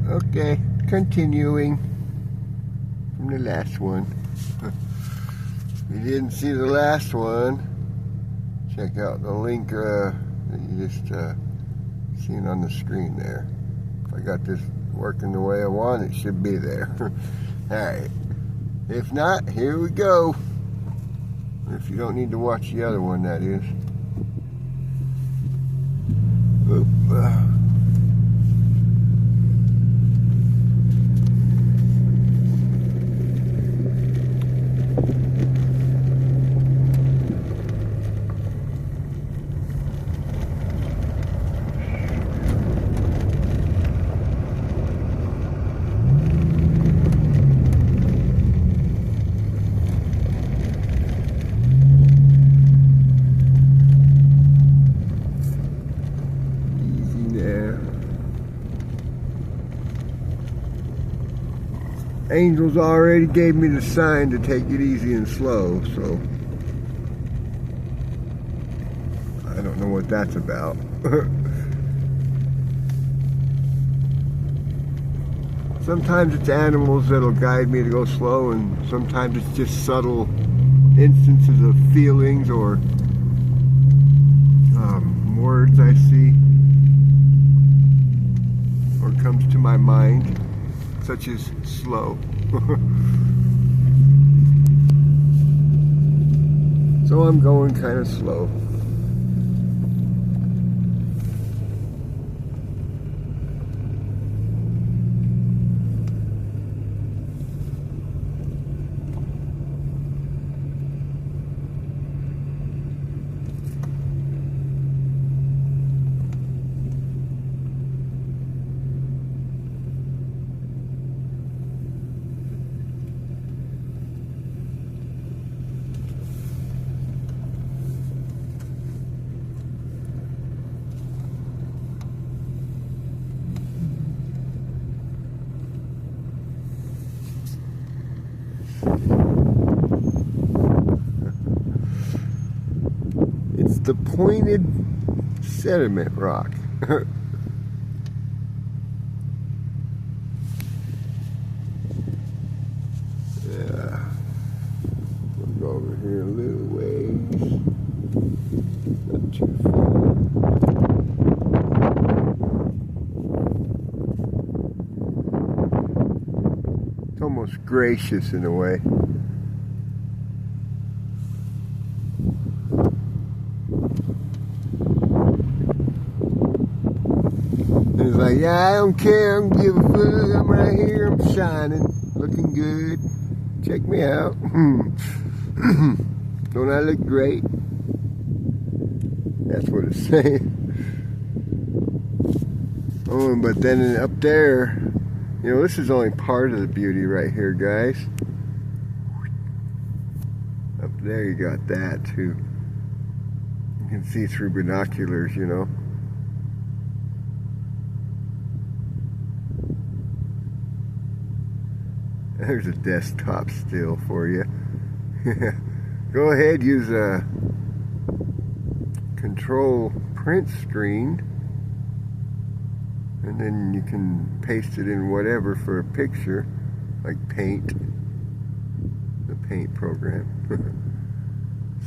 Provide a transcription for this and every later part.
Okay, continuing from the last one. If you didn't see the last one, check out the link that you just seen on the screen there. If I got this working the way I want, it should be there. Alright. If not, here we go. If you don't need to watch the other one, that is. Angels already gave me the sign to take it easy and slow, so I don't know what that's about. Sometimes it's animals that'll guide me to go slow, and sometimes it's just subtle instances of feelings or words I see or comes to my mind, such as slow. So I'm going kind of slow. It's the pointed sediment rock. Yeah. We'll go over here a little ways. Not too far. It's almost gracious in a way. It's like, yeah, I don't care, I don't give a fuck, I'm right here, I'm shining, looking good, check me out. Don't I look great? That's what it's saying. Oh, but then up there, you know, this is only part of the beauty right here, guys. Up there you got that too. You can see through binoculars, you know. There's a desktop still for you. Go ahead, use a control print screen, and then you can paste it in whatever for a picture, like Paint, the Paint program,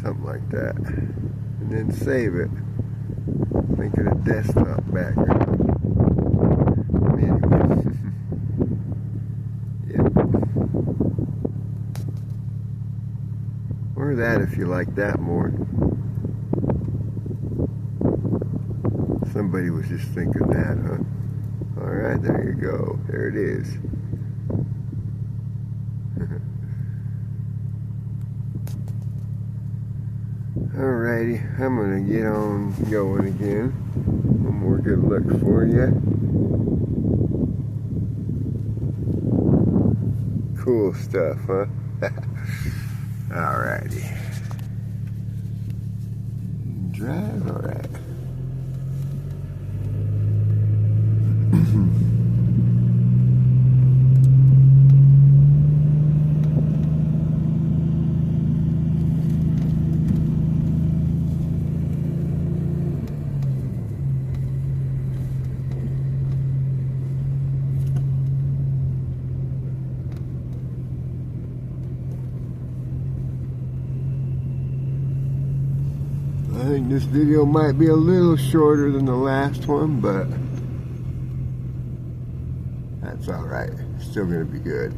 something like that, and then save it, make it a desktop background. Or that if you like that more. Somebody was just thinking that, huh? Alright, there you go. There it is. Alrighty, I'm gonna get on going again. One more good look for you. Cool stuff, huh? Alrighty. Drive, alright. And this video might be a little shorter than the last one, but that's alright. Still gonna be good.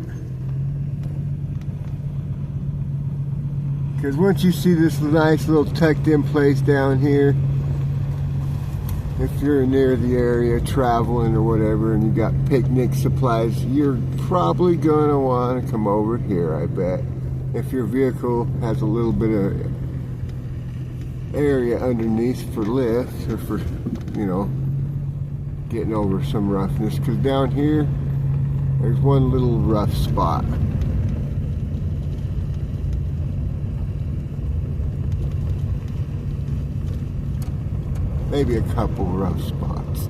Because once you see this nice little tucked in place down here, if you're near the area traveling or whatever and you got picnic supplies, you're probably gonna want to come over here, I bet. If your vehicle has a little bit of area underneath for lift or for, you know, getting over some roughness. Because down here, there's one little rough spot. Maybe a couple rough spots.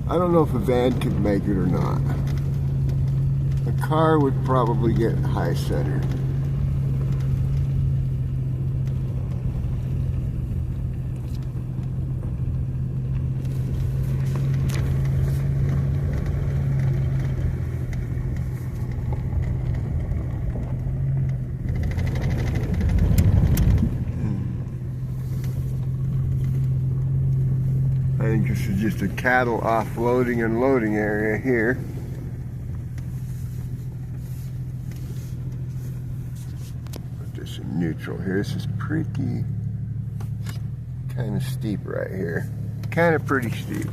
I don't know if a van could make it or not. A car would probably get high center. I think this is just a cattle offloading and loading area here. Put this in neutral here. This is pretty, kind of steep right here. Kind of pretty steep.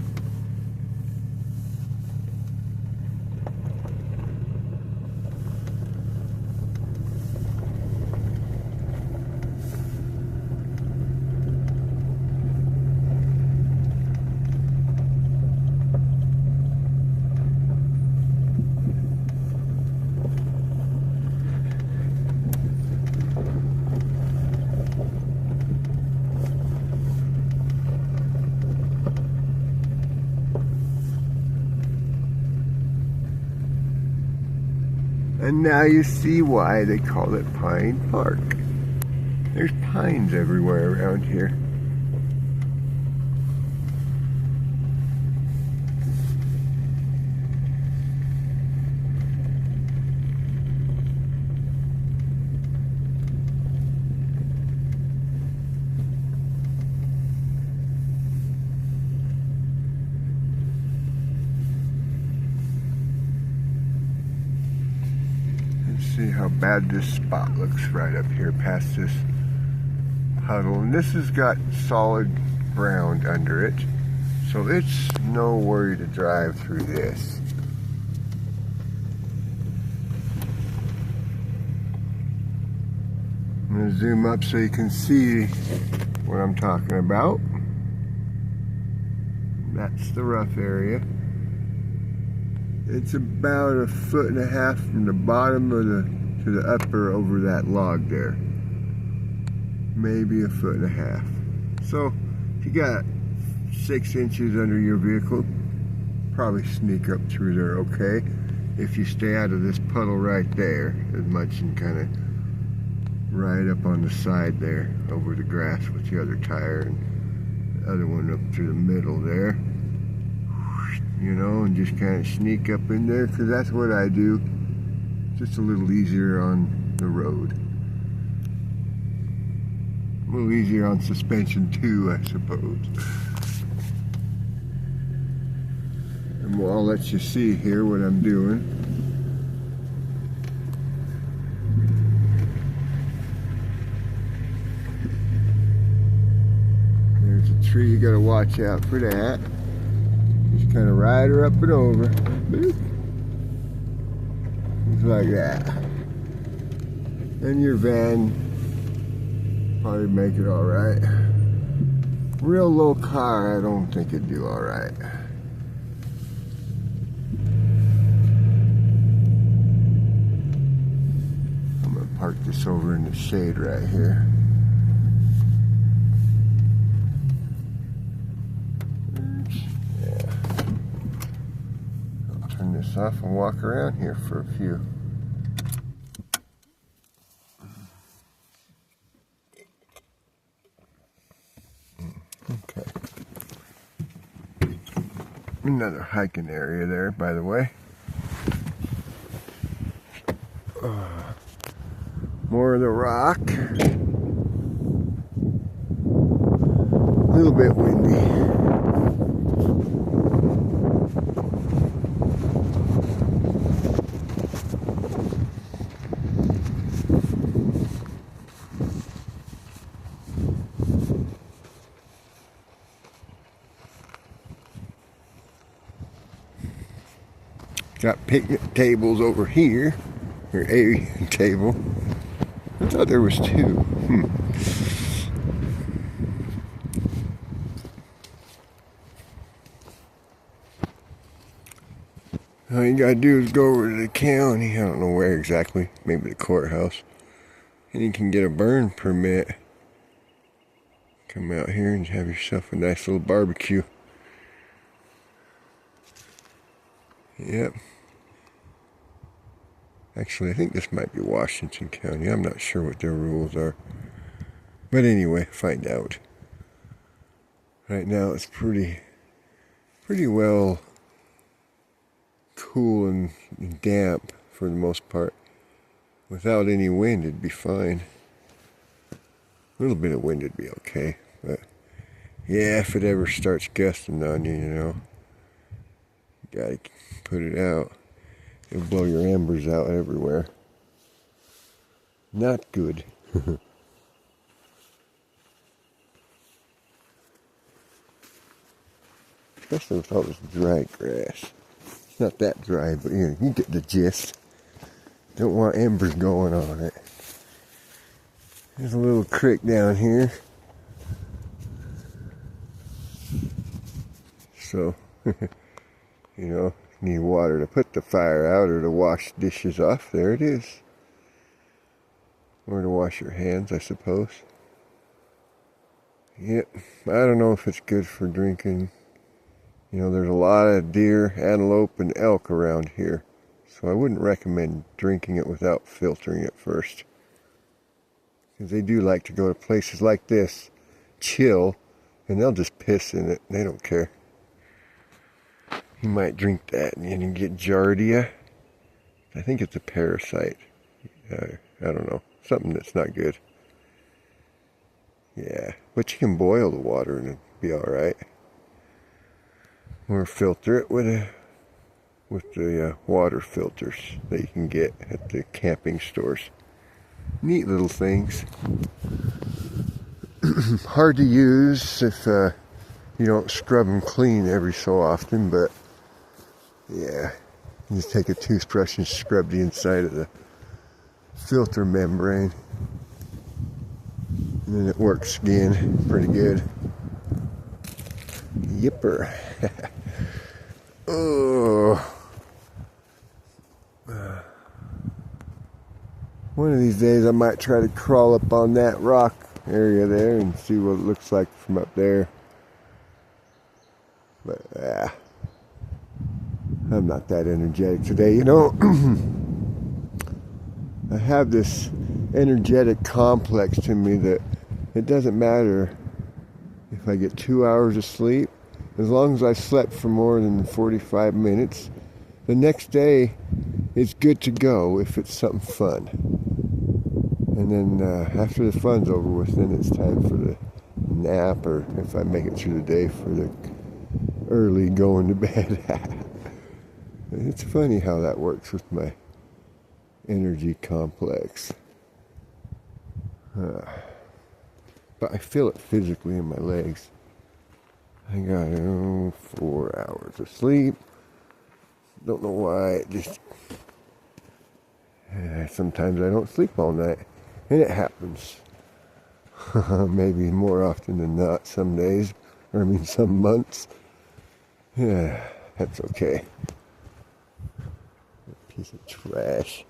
And now you see why they call it Pine Park. There's pines everywhere around here. See how bad this spot looks right up here past this puddle. And this has got solid ground under it, so it's no worry to drive through this. I'm going to zoom up so you can see what I'm talking about. That's the rough area. It's about 1.5 feet from the bottom of to the upper over that log there. Maybe 1.5 feet. So if you got 6 inches under your vehicle, probably sneak up through there okay. If you stay out of this puddle right there as much and kind of right up on the side there over the grass with the other tire and the other one up through the middle there. You know, and just kind of sneak up in there, because that's what I do. Just a little easier on the road. A little easier on suspension too, I suppose. And I'll let you see here what I'm doing. There's a tree, you gotta watch out for that. Just kind of ride her up and over. Boop. Just like that. And your van probably make it alright. Real low car, I don't think it'd do alright. I'm gonna park this over in the shade right here. This off and walk around here for a few. Okay. Another hiking area there, by the way. More of the rock. A little bit windy. Got picnic tables over here, or a table. I thought there was two. All you gotta do is go over to the county, I don't know where exactly, maybe the courthouse, and you can get a burn permit. Come out here and have yourself a nice little barbecue. Yep. Actually, I think this might be Washington County. I'm not sure what their rules are. But anyway, find out. Right now it's pretty well cool and damp for the most part. Without any wind, it'd be fine. A little bit of wind would be okay. But yeah, if it ever starts gusting on you, you know, you gotta put it out. It'll blow your embers out everywhere. Not good. Especially with all this dry grass. It's not that dry, but you get the gist. Don't want embers going on it. There's a little creek down here. So, you know, need water to put the fire out or to wash dishes off. There it is. Or to wash your hands, I suppose. Yep, I don't know if it's good for drinking. You know, there's a lot of deer, antelope, and elk around here. So I wouldn't recommend drinking it without filtering it first. Because they do like to go to places like this, chill, and they'll just piss in it. They don't care. You might drink that and you get giardia. I think it's a parasite. I don't know. Something that's not good. Yeah, but you can boil the water and it'll be alright. Or filter it with the water filters that you can get at the camping stores. Neat little things. Hard to use if you don't scrub them clean every so often, but yeah, you just take a toothbrush and scrub the inside of the filter membrane, and then it works again pretty good. Yipper. Oh. One of these days I might try to crawl up on that rock area there and see what it looks like from up there. But I'm not that energetic today, you know. I have this energetic complex to me that it doesn't matter if I get 2 hours of sleep. As long as I slept for more than 45 minutes, the next day is good to go if it's something fun. And then after the fun's over with, then it's time for the nap, or if I make it through the day, for the early going to bed. It's funny how that works with my energy complex. But I feel it physically in my legs. I got 4 hours of sleep. Don't know why. It just sometimes I don't sleep all night, and it happens. Maybe more often than not. Some days, or I mean some months. Yeah, that's okay. A piece of trash.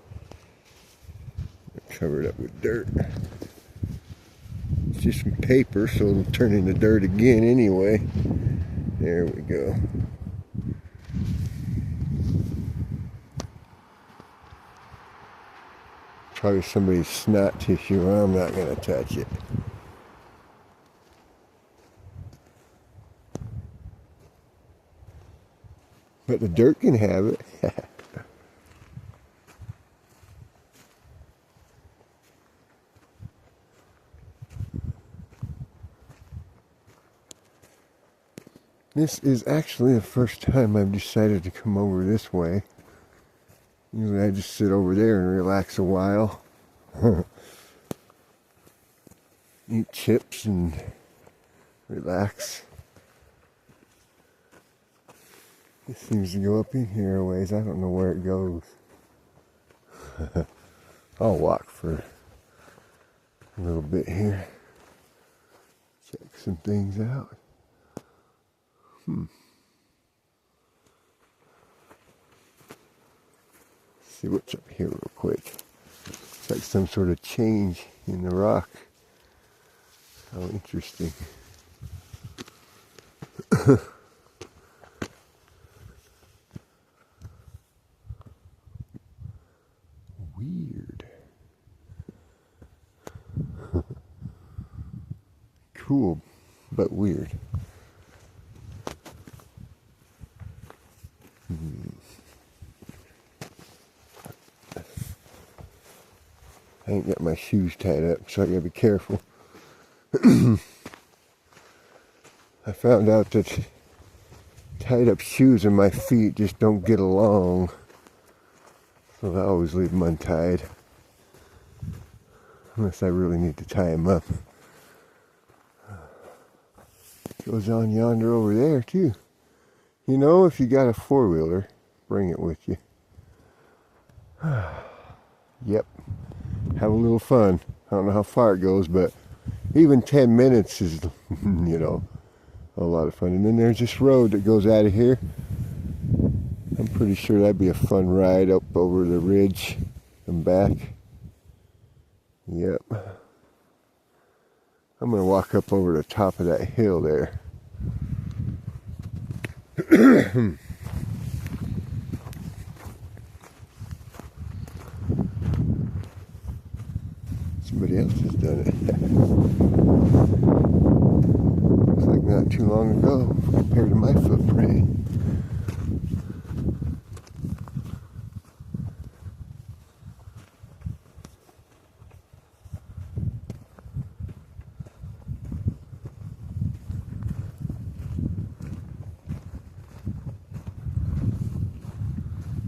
Covered up with dirt. It's just some paper, so it'll turn into dirt again anyway. There we go. Probably somebody's snot tissue. I'm not going to touch it. But the dirt can have it. This is actually the first time I've decided to come over this way. Usually I just sit over there and relax a while. Eat chips and relax. It seems to go up in here a ways. I don't know where it goes. I'll walk for a little bit here. Check some things out. See what's up here real quick. It's like some sort of change in the rock. How interesting. Weird. Cool, but weird. I ain't got my shoes tied up, so I gotta be careful. I found out that tied up shoes and my feet just don't get along. So I always leave them untied. Unless I really need to tie them up. Goes on yonder over there too. You know, if you got a four-wheeler, bring it with you. Yep. Have a little fun. I don't know how far it goes, but even 10 minutes is, you know, a lot of fun. And then there's this road that goes out of here. I'm pretty sure that'd be a fun ride up over the ridge and back. Yep. I'm going to walk up over the top of that hill there. Somebody else has done it. Looks like not too long ago compared to my footprint.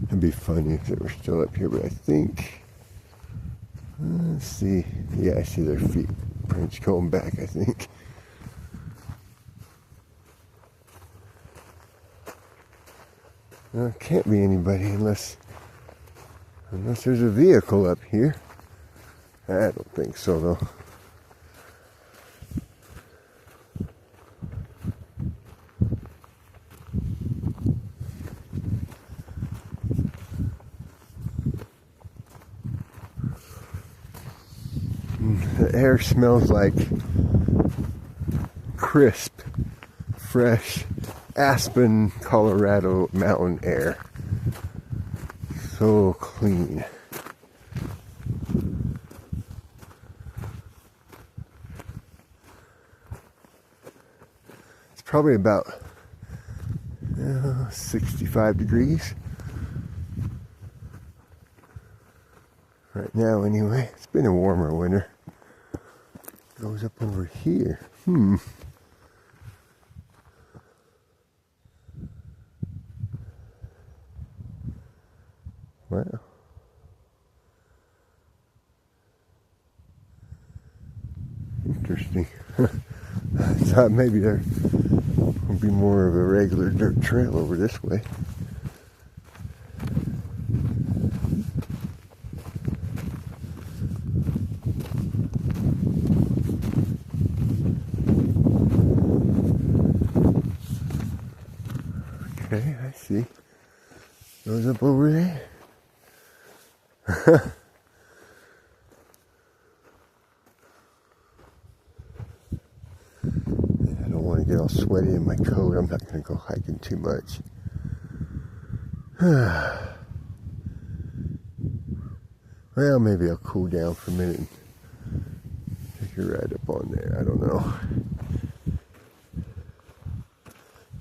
It'd be funny if they were still up here, but I think, let's see, yeah, I see their feet prints going back, I think. Well, it can't be anybody unless there's a vehicle up here. I don't think so, though. The air smells like crisp, fresh Aspen, Colorado mountain air. So clean. It's probably about 65 degrees. Right now, anyway. It's been a warmer winter. Goes up over here. Wow. Interesting. I thought maybe there would be more of a regular dirt trail over this way. Okay, I see. Goes up over there. I don't want to get all sweaty in my coat. I'm not going to go hiking too much. Well, maybe I'll cool down for a minute and take a ride up on there. I don't know.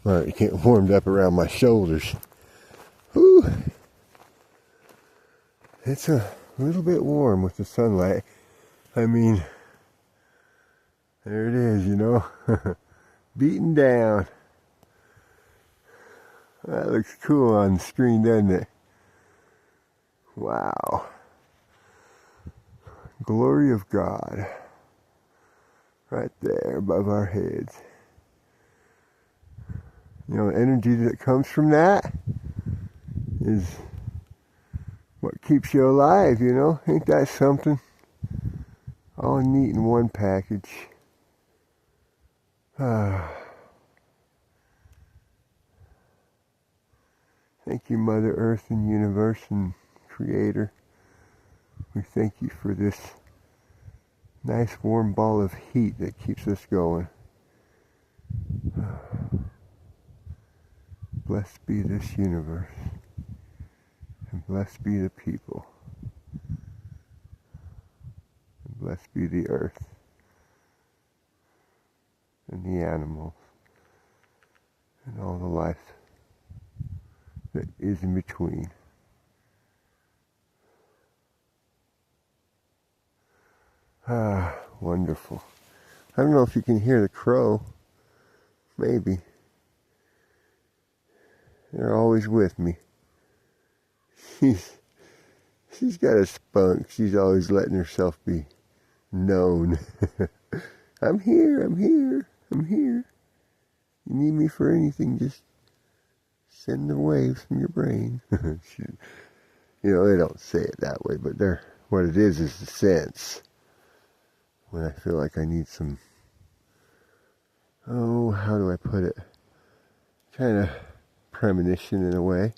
Alright, getting warmed up around my shoulders. Whew. It's a little bit warm with the sunlight. I mean, there it is, you know. Beaten down. That looks cool on the screen, doesn't it? Wow. Glory of God. Right there above our heads. You know, the energy that comes from that is what keeps you alive, you know? Ain't that something? All neat in one package. Thank you, Mother Earth and Universe and Creator. We thank you for this nice warm ball of heat that keeps us going. Blessed be this universe, and blessed be the people, and blessed be the earth, and the animals, and all the life that is in between. Wonderful. I don't know if you can hear the crow. Maybe. They're always with me. She's got a spunk. She's always letting herself be known. I'm here, I'm here, I'm here. You need me for anything, just send the waves from your brain. You know, they don't say it that way, but what it is the sense. When I feel like I need some, how do I put it? Kind of premonition in a way,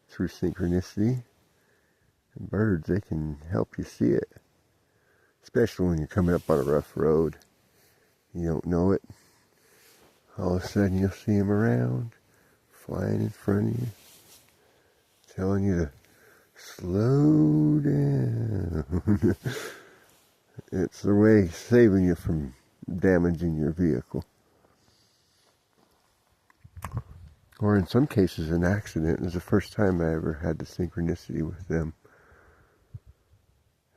through synchronicity. And birds, they can help you see it. Especially when you're coming up on a rough road. You don't know it. All of a sudden you'll see them around, flying in front of you, telling you to slow down. It's the way saving you from damaging your vehicle. Or in some cases, an accident. It was the first time I ever had the synchronicity with them.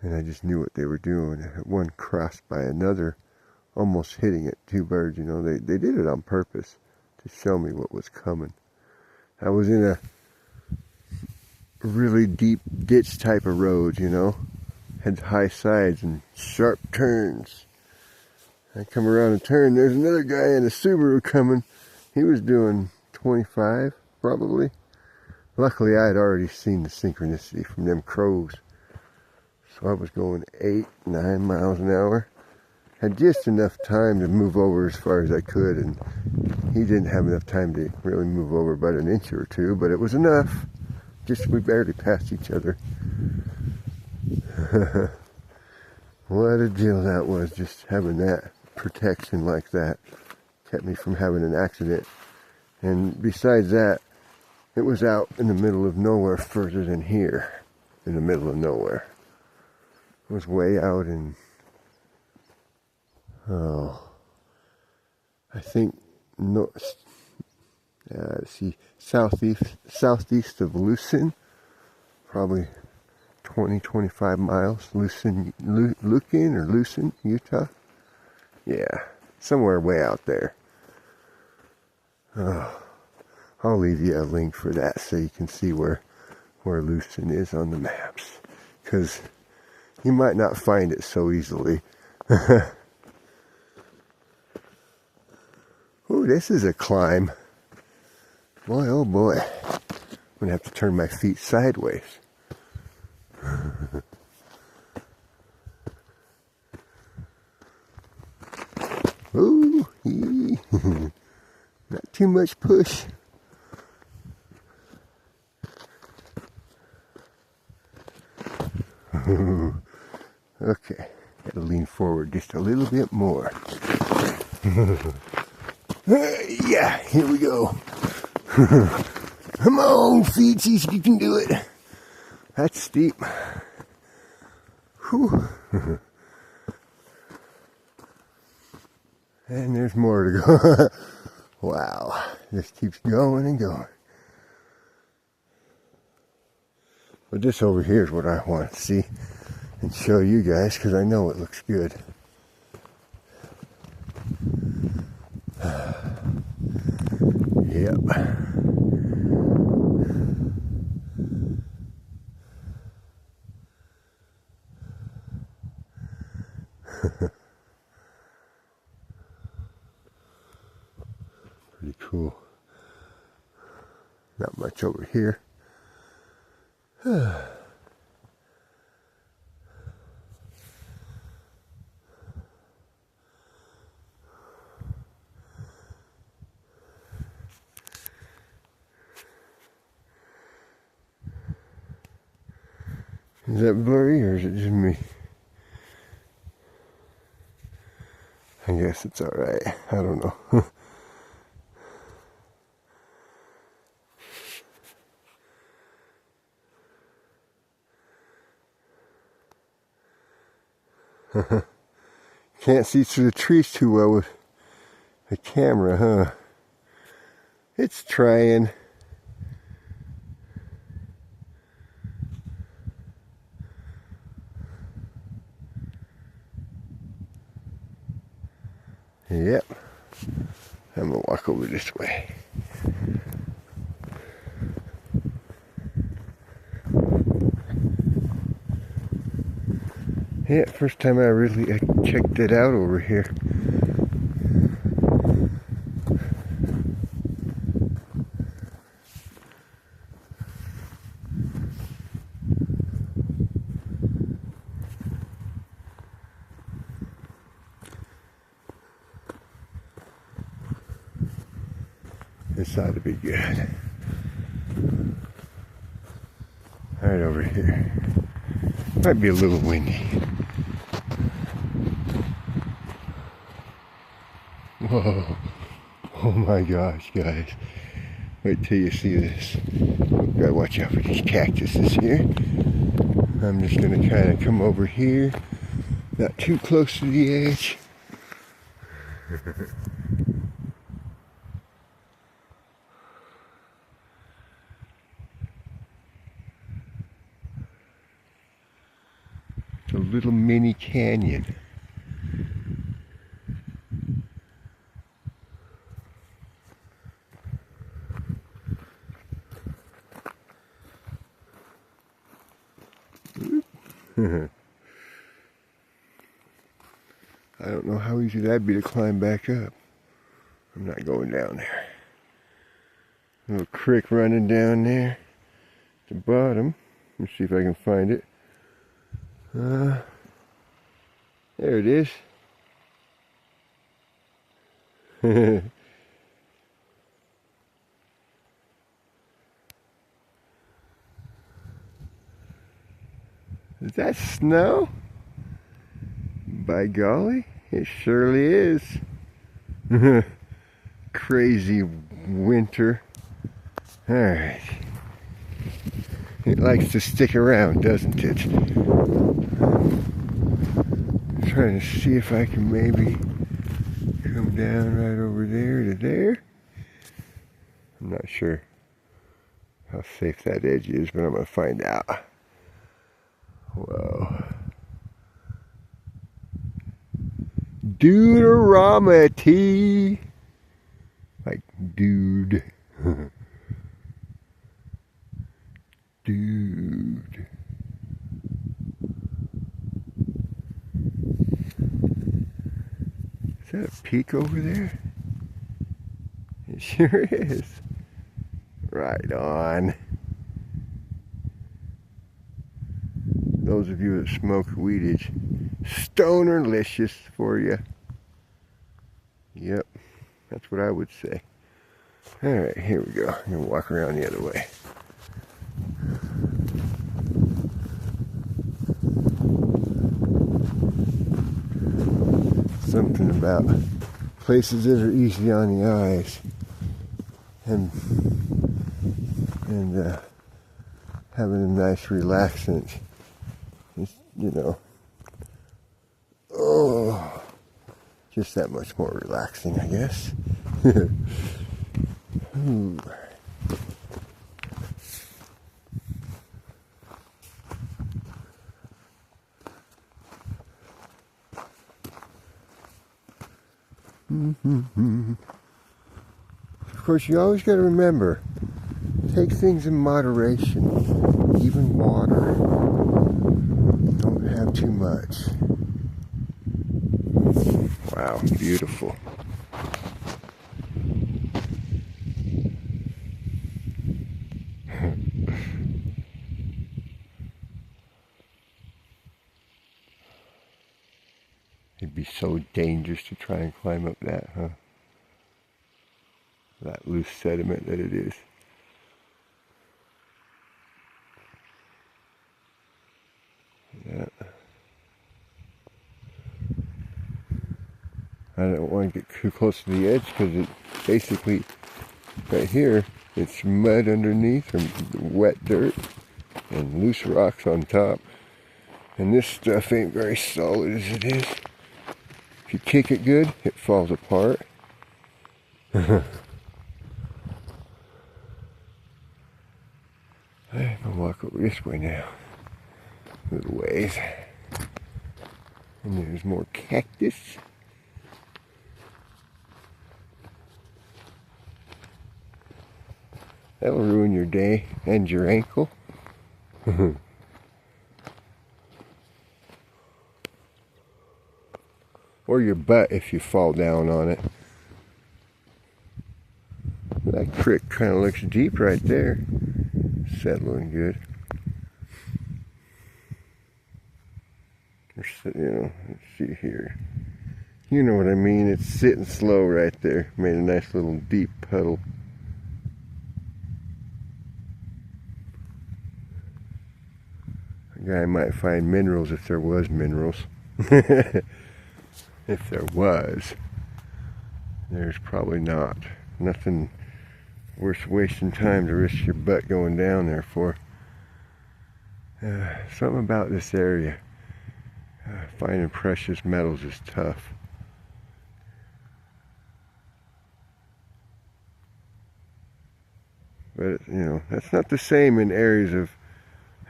And I just knew what they were doing. One crossed by another, almost hitting it. Two birds, you know. They did it on purpose to show me what was coming. I was in a really deep ditch type of road, you know. Had high sides and sharp turns. I come around a turn, there's another guy in a Subaru coming. He was doing 25, probably. Luckily, I had already seen the synchronicity from them crows. So I was going 8, 9 miles an hour. Had just enough time to move over as far as I could, and he didn't have enough time to really move over but an inch or two, but it was enough. Just we barely passed each other. What a deal that was, just having that protection like that. Kept me from having an accident. And besides that, it was out in the middle of nowhere further than here. In the middle of nowhere. It was way out in, I think, southeast of Lucin. Probably 20-25 miles. Lucin, Utah. Yeah, somewhere way out there. I'll leave you a link for that so you can see where Lucin is on the maps. Because you might not find it so easily. Ooh, this is a climb. Boy, oh boy. I'm going to have to turn my feet sideways. Ooh, not too much push. Okay, gotta lean forward just a little bit more. Yeah, here we go. Come on, feet, see if you can do it. That's steep. Whew. And there's more to go. Wow, just keeps going and going. But this over here is what I want to see and show you guys, because I know it looks good. Yep. Not much over here. Is that blurry or is it just me? I guess it's alright. I don't know. Can't see through the trees too well with the camera, huh? It's trying. Yep. I'm gonna walk over this way. Yeah, first time I really checked it out over here. This ought to be good. Right over here. Might be a little windy. Whoa. Oh my gosh, guys. Wait till you see this. Gotta watch out for these cactuses here. I'm just gonna kind of come over here. Not too close to the edge. It's a little mini canyon. I don't know how easy that'd be to climb back up. I'm not going down there. Little creek running down there at the bottom. Let's see if I can find it. There it is. Is that snow? By golly, it surely is. Crazy winter. Alright. It likes to stick around, doesn't it? I'm trying to see if I can maybe come down right over there to there. I'm not sure how safe that edge is, but I'm going to find out. Whoa. Deuteronomy. Like dude. Dude. Is that a peak over there? It sure is. Right on. Those of you that smoke weed, it's stonerlicious for you. Yep, that's what I would say. Alright, here we go. I'm going to walk around the other way. Something about places that are easy on the eyes and having a nice relaxant. It's, you know, oh, just that much more relaxing, I guess. Ooh. Of course, you always got to remember, take things in moderation, even water. Don't have too much. Wow, beautiful. be so dangerous to try and climb up that, huh? That loose sediment that it is. Yeah. I don't want to get too close to the edge because it basically, right here, it's mud underneath or wet dirt and loose rocks on top. And this stuff ain't very solid as it is. If you kick it good, it falls apart. I'm gonna walk over this way now. A little ways. And there's more cactus. That'll ruin your day and your ankle. Or your butt if you fall down on it. That creek kind of looks deep right there. Settling good. You know, let's see here. You know what I mean. It's sitting slow right there. Made a nice little deep puddle. A guy might find minerals if there was minerals. If there was. There's probably not. Nothing worth wasting time to risk your butt going down there for. Something about this area. Finding precious metals is tough. But, you know, that's not the same in areas of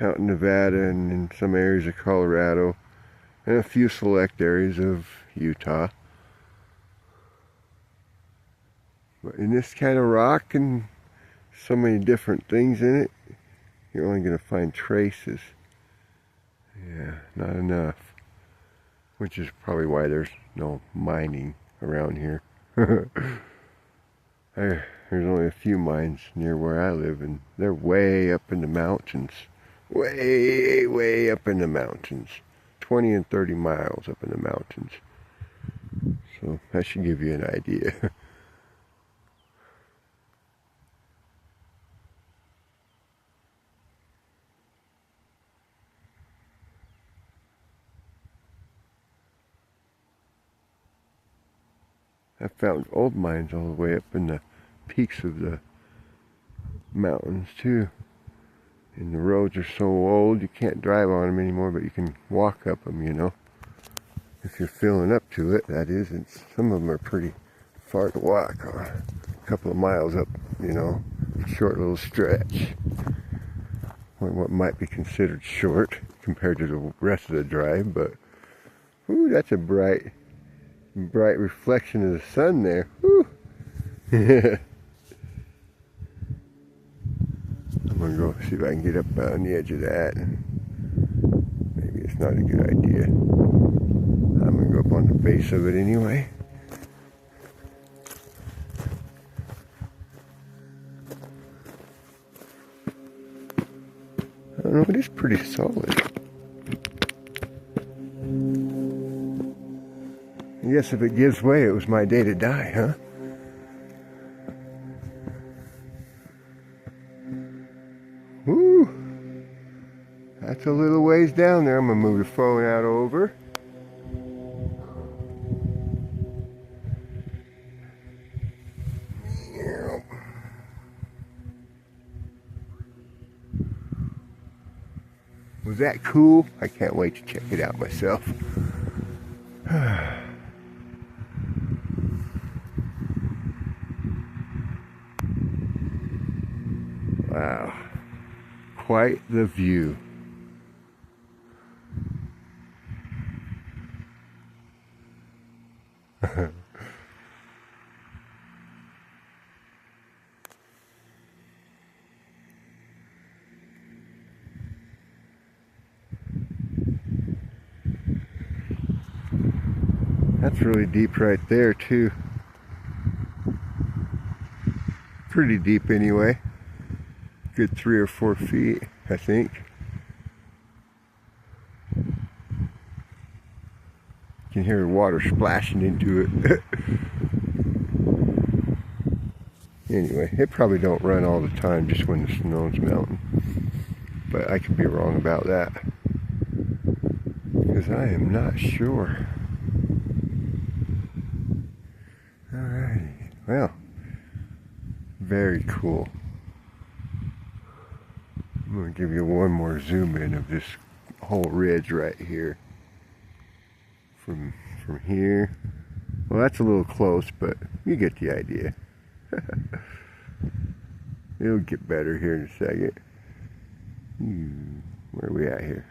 out in Nevada and in some areas of Colorado and a few select areas of Utah. But in this kind of rock and so many different things in it, you're only going to find traces. Yeah, not enough. Which is probably why there's no mining around here. There's only a few mines near where I live, and they're way up in the mountains. Way, way up in the mountains. 20 and 30 miles up in the mountains. So that should give you an idea. I found old mines all the way up in the peaks of the mountains too. And the roads are so old you can't drive on them anymore, but you can walk up them, you know. If you're feeling up to it, that is. And some of them are pretty far to walk. A couple of miles up, you know, short little stretch. What might be considered short compared to the rest of the drive, but ooh, that's a bright reflection of the sun there. Whew. I'm gonna go see if I can get up on the edge of that. Maybe it's not a good idea. I'm gonna go up on the base of it anyway. I don't know, it is pretty solid. I guess if it gives way, it was my day to die, huh? Woo! That's a little ways down there. I'm gonna move the phone out over. Was that cool? I can't wait to check it out myself. Wow. Quite the view. That's really deep right there too. Pretty deep anyway. Good 3 or 4 feet, I think. You can hear the water splashing into it. Anyway, it probably don't run all the time, just when the snow's melting. But I could be wrong about that, because I am not sure. Alrighty, well, very cool. I'm going to give you one more zoom in of this whole ridge right here. From here. Well, that's a little close, but you get the idea. It'll get better here in a second. Where are we at here?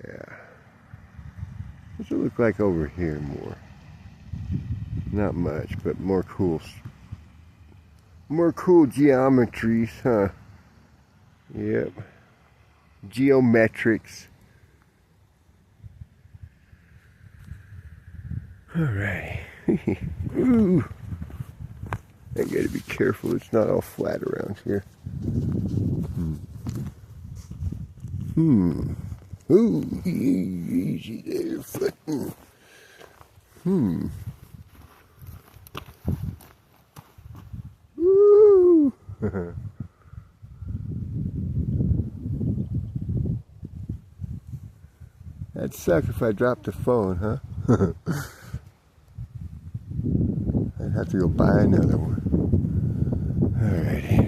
Yeah. What's it look like over here more? Not much, but more cool geometries, huh? Yep. Geometrics. Alright. Ooh. I gotta be careful, it's not all flat around here. Ooh, easy there, foot. Woo! That'd suck if I dropped the phone, huh? I'd have to go buy another one. Alrighty.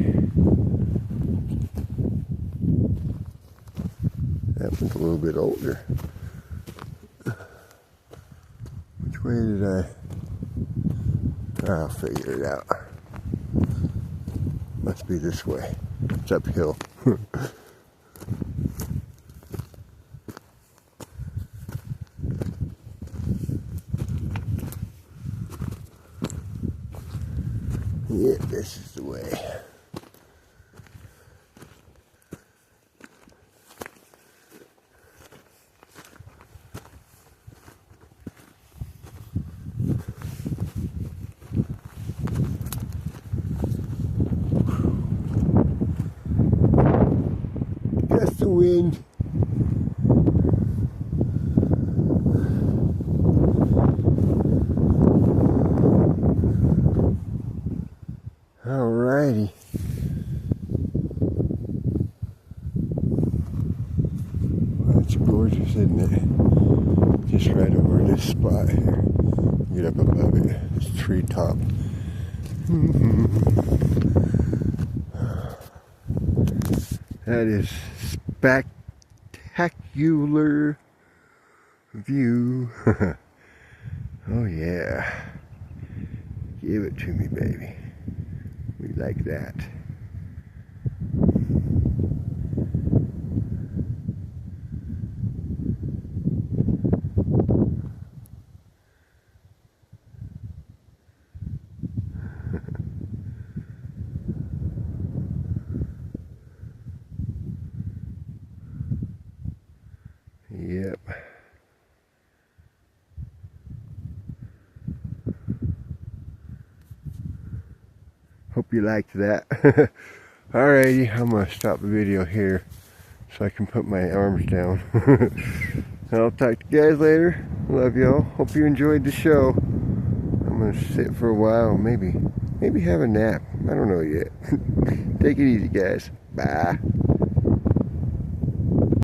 That one's a little bit older. Which way did I'll figure it out. Must be this way. It's uphill. Yeah, this is the way. Gust of wind. Alrighty. Well, it's gorgeous, isn't it? Just right over this spot here. Get up above it. This treetop. That is spectacular view. Oh yeah. Give it to me, baby. We like that. Yep. Hope you liked that. Alrighty, I'm gonna stop the video here so I can put my arms down. I'll talk to you guys later. Love y'all. Hope you enjoyed the show. I'm gonna sit for a while, maybe have a nap. I don't know yet. Take it easy, guys. Bye.